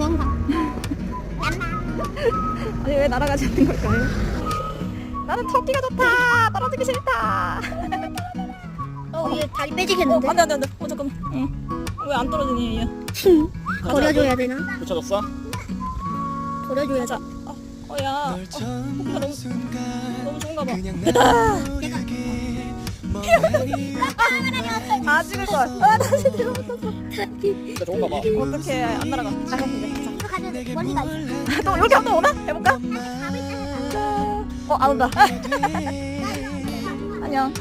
도망가. 아니 왜 날아가지 않는 걸까요? 나는 토끼가 좋다. 떨어지기 싫다. 얘 다리 빼지겠는데? 안돼 안돼 안돼. 잠깐만. 왜 안 떨어지니 얘? 버려줘야 되나? 붙여줬어? 버려줘야 자. 야. 토끼가 너무 좋은가 봐. 아 찍을 걸. 다시 들어왔어. 진짜 좋은가 봐. 어떻게 안 날아가? 자. 이거 가져야 돼. 멀리가 있어. 또 여기 한번 오나? 해볼까? 안 온다. 안녕.